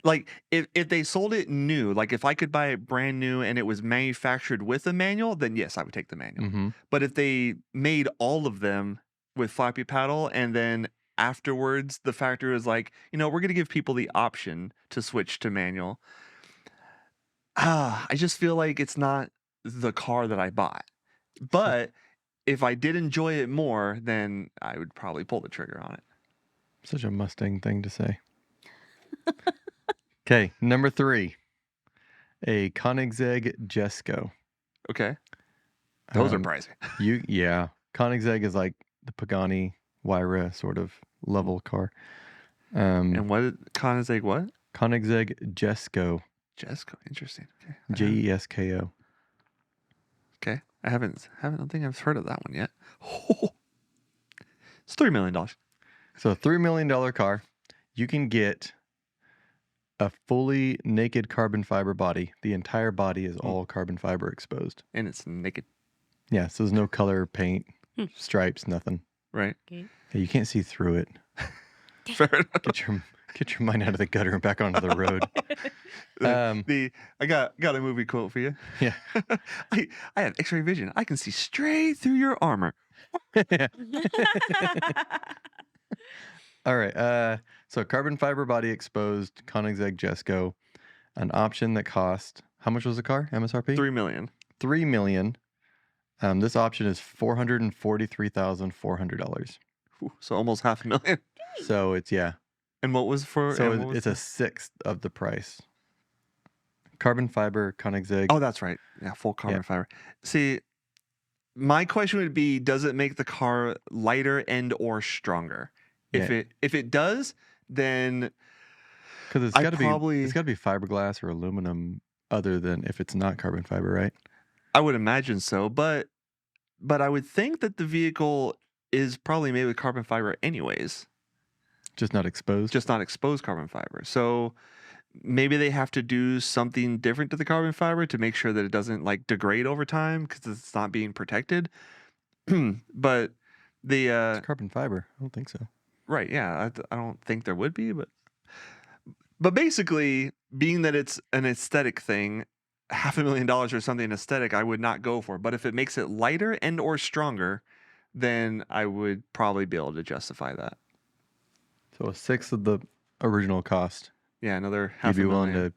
like, if they sold it new, like if I could buy it brand new and it was manufactured with a manual, then yes, I would take the manual. Mm-hmm. But if they made all of them with flappy paddle and then afterwards the factory was like, we're going to give people the option to switch to manual. I just feel like it's not the car that I bought. But if I did enjoy it more, then I would probably pull the trigger on it. Such a Mustang thing to say. Okay, number 3, a Koenigsegg Jesko. Okay. Those are Um, pricey. Koenigsegg is like the Pagani Huayra sort of level car. And what Koenigsegg what? Koenigsegg Jesko, Jesco. Interesting. Okay. Jesko. Okay. I don't think I've heard of that one yet. It's $3 million. So a $3 million car, you can get a fully naked carbon fiber body. The entire body is all carbon fiber exposed. And it's naked. Yeah, so there's no color, paint, stripes, nothing. Right. Okay. Yeah, you can't see through it. Fair enough. Get your mind out of the gutter and back onto the road. Um, I got a movie quote for you. Yeah. I have X-ray vision. I can see straight through your armor. All right. So carbon fiber body exposed Koenigsegg Jesko, an option that cost, how much was the car? MSRP? $3 million. $3 million. This option is $443,400. Ooh, so almost $500,000. So it's And what was for? So and what was it's a sixth of the price. Carbon fiber Koenigsegg. Oh, that's right. Yeah, full carbon fiber. See, my question would be: does it make the car lighter and or stronger? If it does, then because it's got to be fiberglass or aluminum, other than if it's not carbon fiber, right? I would imagine so, but I would think that the vehicle is probably made with carbon fiber anyways. Just not exposed. Just not exposed carbon fiber. So maybe they have to do something different to the carbon fiber to make sure that it doesn't like degrade over time because it's not being protected. But it's carbon fiber. I don't think so. Right, yeah. I don't think there would be, but basically, being that it's an aesthetic thing, $500,000 or something aesthetic, I would not go for. But if it makes it lighter and or stronger, then I would probably be able to justify that. So a sixth of the original cost. Yeah, another $500,000. You'd be willing to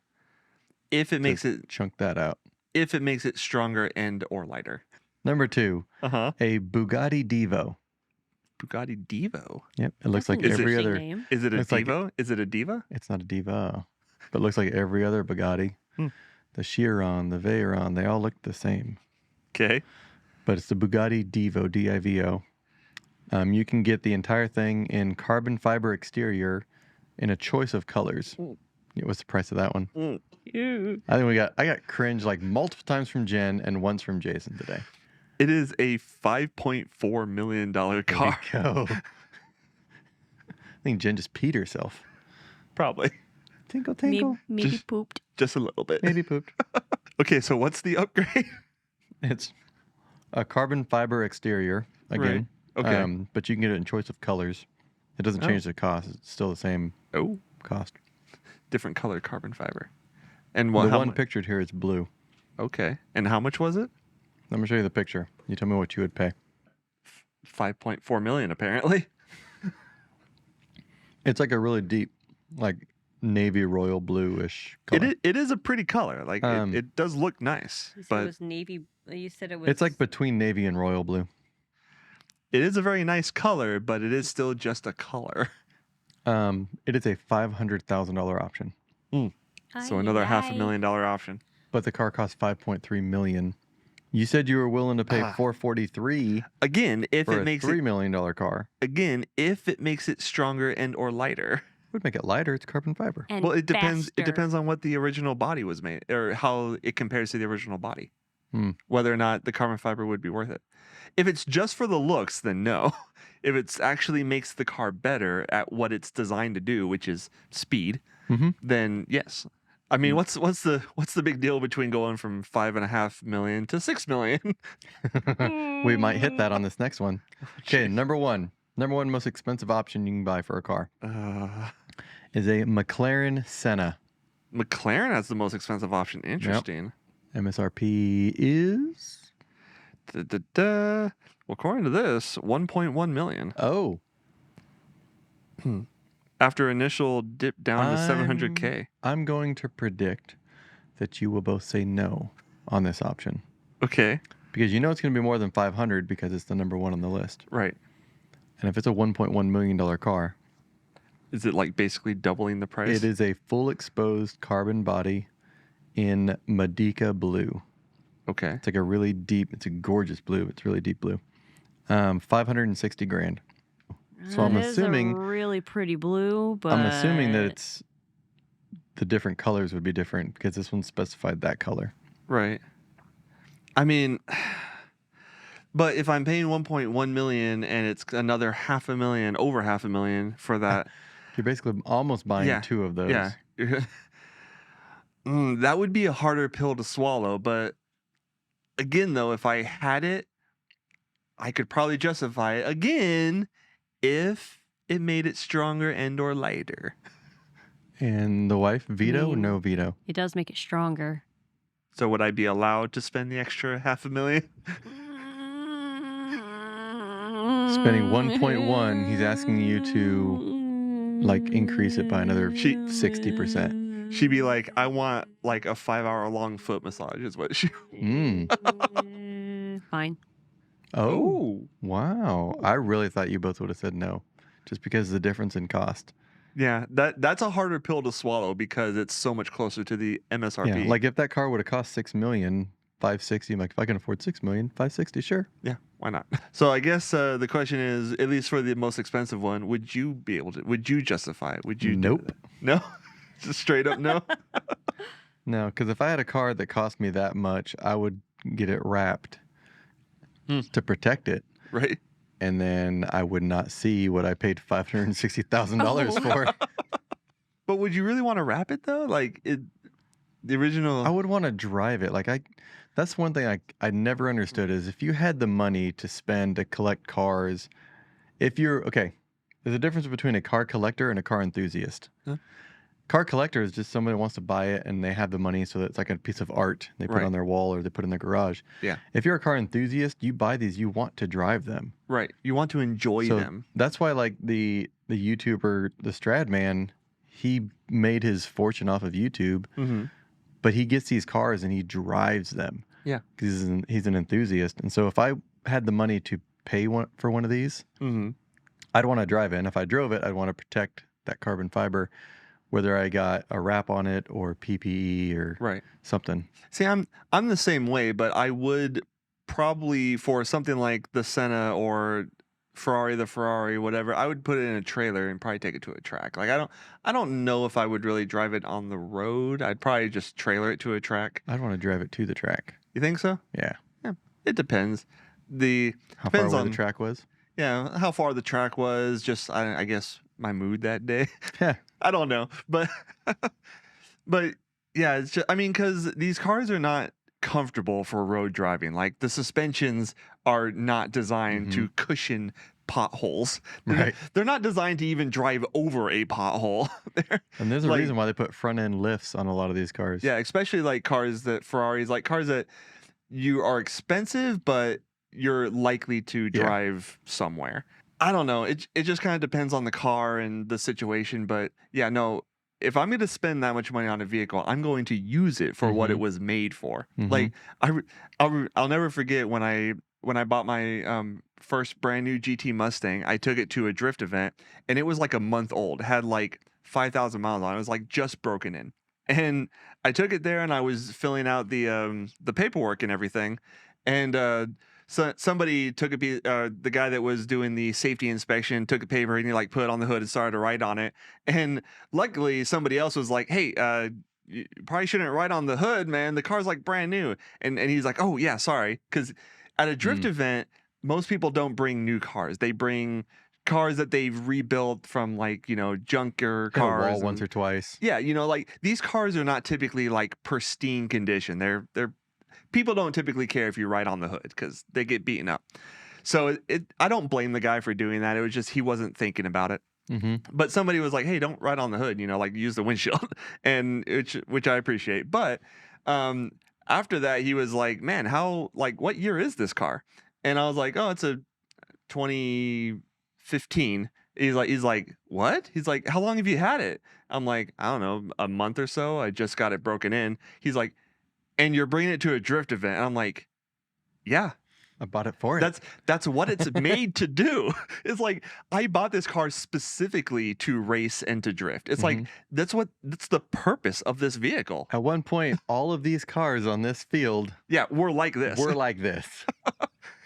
if it makes it chunk that out. If it makes it stronger and or lighter. Number 2, a Bugatti Divo. Bugatti Divo. Yep, it looks like That's an every other. interesting name. Is it a Looks like- Divo? Is it a Diva? It's not a Divo, but it looks like every other Bugatti. The Chiron, the Veyron, they all look the same. Okay. But it's the Bugatti Divo, D-I-V-O. You can get the entire thing in carbon fiber exterior in a choice of colors. What's the price of that one? Ew. I think I got cringe like multiple times from Jen and once from Jason today. It is a $5.4 million car. There you go. I think Jen just peed herself. Probably. Tinkle, tinkle. Maybe Just- pooped. Just a little bit. Maybe pooped. Okay, so what's the upgrade? It's a carbon fiber exterior again. Right. Okay. But you can get it in choice of colors. It doesn't change the cost. It's still the same Oh, cost. different color carbon fiber. And The what? one pictured here is blue. Okay. And how much was it? Let me show you the picture. You tell me what you would pay. 5.4 million, apparently. It's like a really deep, like navy royal bluish color. It is a pretty color. Like it does look nice, You said but it was navy. You said it was. It's like between navy and royal blue. it is a very nice color. But it is still just a color. It is a $500,000 option, So another $500,000 option. but the car costs $5.3 million. You said you were willing to pay $443 Again, if for it a makes $3 it million car. if it makes it stronger and or lighter. Would make it lighter. It's carbon fiber. And Well, it depends. It faster. depends on what the original body was made, or how it compares to the original body. Whether or not the carbon fiber would be worth it. If it's just for the looks, then no. If it actually makes the car better at what it's designed to do, which is speed, then yes. I mean, what's the big deal between going from $5.5 million to $6 million? We might hit that on this next one. Okay, number one most expensive option you can buy for a car is a McLaren Senna. McLaren has the most expensive option. Interesting. MSRP is Well, according to this, 1.1 million. oh. After initial dip down to 700K. I'm going to predict that you will both say no on this option Okay. because you know it's going to be more than 500 because it's the number one on the list. Right. And if it's a $1.1 million car, Is it like basically doubling the price? it is a full exposed carbon body in Medica blue. Okay. It's like a really deep, it's a gorgeous blue. It's really deep blue. $560,000. So I'm It is assuming a really pretty blue, but I'm assuming that it's the different colors would be different because this one specified that color. Right. I mean, but if I'm paying 1.1 million and it's another $500,000, over $500,000 for that, You're basically almost buying two of those. yeah, that would be a harder pill to swallow. But again, though, if I had it, I could probably justify it again if it made it stronger and or lighter. And the wife, veto or mean- no veto? It does make it stronger. So would I be allowed to spend the extra $500,000? Spending 1.1, he's asking you to like increase it by another 60%. She'd be like, I want like a 5-hour long foot massage is what she. Fine. Oh, wow. I really thought you both would have said no, just because of the difference in cost. Yeah, that's a harder pill to swallow because it's so much closer to the MSRP. Yeah, like if that car would have cost $6 million, $560, I'm like, if I can afford $6 million, $560, sure. Yeah, why not? So I guess the question is, at least for the most expensive one, would you be able to? Would you justify it? Would you? Nope. Do that? No, just straight up no. No, because if I had a car that cost me that much, I would get it wrapped to protect it, Right. and then I would not see what I paid $560,000 for. But would you really want to wrap it though? Like the original. I would want to drive it. That's one thing I never understood is if you had the money to spend to collect cars, there's a difference between a car collector and a car enthusiast. Huh? Car collector is just somebody who wants to buy it and they have the money, so that it's like a piece of art they put Right. on their wall or they put in their garage. Yeah. If you're a car enthusiast, you buy these, you want to drive them. Right. You want to enjoy So them. that's why like the YouTuber, the Stradman, he made his fortune off of YouTube, Mm-hmm. but he gets these cars and he drives them. Yeah. Because he's an enthusiast. And so if I had the money to pay for one of these, Mm-hmm. I'd want to drive it. And if I drove it, I'd want to protect that carbon fiber, whether I got a wrap on it or PPE or Right. something. See, I'm the same way, but I would probably for something like the Senna or the Ferrari, whatever, I would put it in a trailer and probably take it to a track. Like I don't know if I would really drive it on the road. I'd probably just trailer it to a track. I'd want to drive it to the track. You think so? Yeah. Yeah. It depends. How far Depends away on the track was? Yeah, how far the track was, just I guess my mood that day. Yeah. I don't know, but but yeah, it's just because these cars are not comfortable for road driving. Like the suspensions are not designed to cushion potholes. Right. They're not designed to even drive over a pothole. And there's a like- reason why they put front end lifts on a lot of these cars. Yeah, especially like Ferraris, like cars that you are expensive, but you're likely to Yeah. drive somewhere. I don't know. It just kind of depends on the car and the situation. But yeah, no, if I'm going to spend that much money on a vehicle, I'm going to use it for what it was made for. Mhm. Like I'll never forget when I bought my first brand new GT Mustang. I took it to a drift event and it was like a month old. It had like 5,000 miles on it. It was like just broken in. And I took it there and I was filling out the paperwork and everything. And so somebody took the guy that was doing the safety inspection took a paper and he like put it on the hood and started to write on it. And luckily somebody else was like, hey, you probably shouldn't write on the hood, man. The car's like brand new. And he's like, oh yeah, sorry. Because at a drift event, most people don't bring new cars. They bring cars that they've rebuilt from like, junker Hit a cars. wall once or twice. Yeah, like these cars are not typically like pristine condition. They're people don't typically care if you ride on the hood because they get beaten up. So I don't blame the guy for doing that. It was just he wasn't thinking about it. Mm-hmm. But somebody was like, "Hey, don't ride on the hood. Like use the windshield," and which I appreciate. But after that, he was like, "Man, what year is this car?" And I was like, "Oh, it's a 2015." He's like, "What?" He's like, "How long have you had it?" I'm like, "I don't know, a month or so. I just got it broken in." He's like, "And you're bringing it to a drift event?" And I'm like, "Yeah, I bought it for it. that's what it's made to do." It's like I bought this car specifically to race and to drift. It's like that's the purpose of this vehicle. At one point, all of these cars on this field Yeah, we're like this. were like this.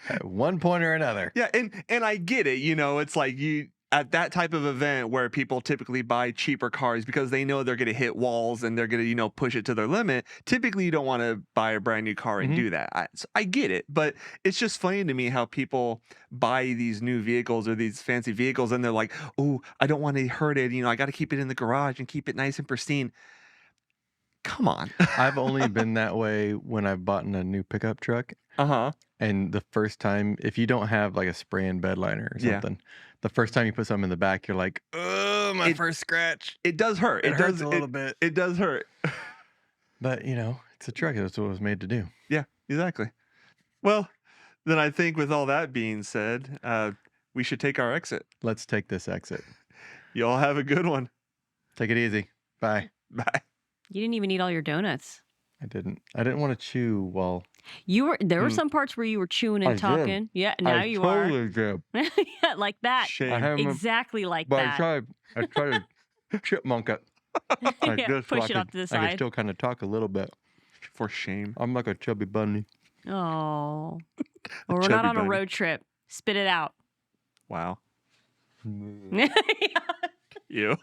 At one point or another. Yeah, and I get it. It's like you at that type of event where people typically buy cheaper cars because they know they're going to hit walls and they're going to push it to their limit. Typically, you don't want to buy a brand new car and do that. I get it, but it's just funny to me how people buy these new vehicles or these fancy vehicles and they're like, "Oh, I don't want to hurt it. I got to keep it in the garage and keep it nice and pristine." Come on. I've only been that way when I've bought a new pickup truck. Uh-huh. And the first time, if you don't have like a spray-in bed liner or Yeah. something, the first time you put something in the back, you're like, oh, my It- first scratch. It does hurt. It It hurts does a little bit. It does hurt. But, it's a truck. That's what it was made to do. Yeah, exactly. Well, then I think with all that being said, we should take our exit. Let's take this exit. You all have a good one. Take it easy. Bye. Bye. You didn't even eat all your donuts. I didn't want to chew while... There were some parts where you were chewing and I did. talking. Yeah, now you totally did. are. Yeah, like that. Shame. I have Exactly like But that. I tried to chipmunk it. Like Yeah, this, so push it off to the I side. can still kind of talk a little bit. For shame. I'm like a chubby bunny. Oh. Well, we're not chubby on a bunny. road trip. Spit it out. Wow. Yeah. You.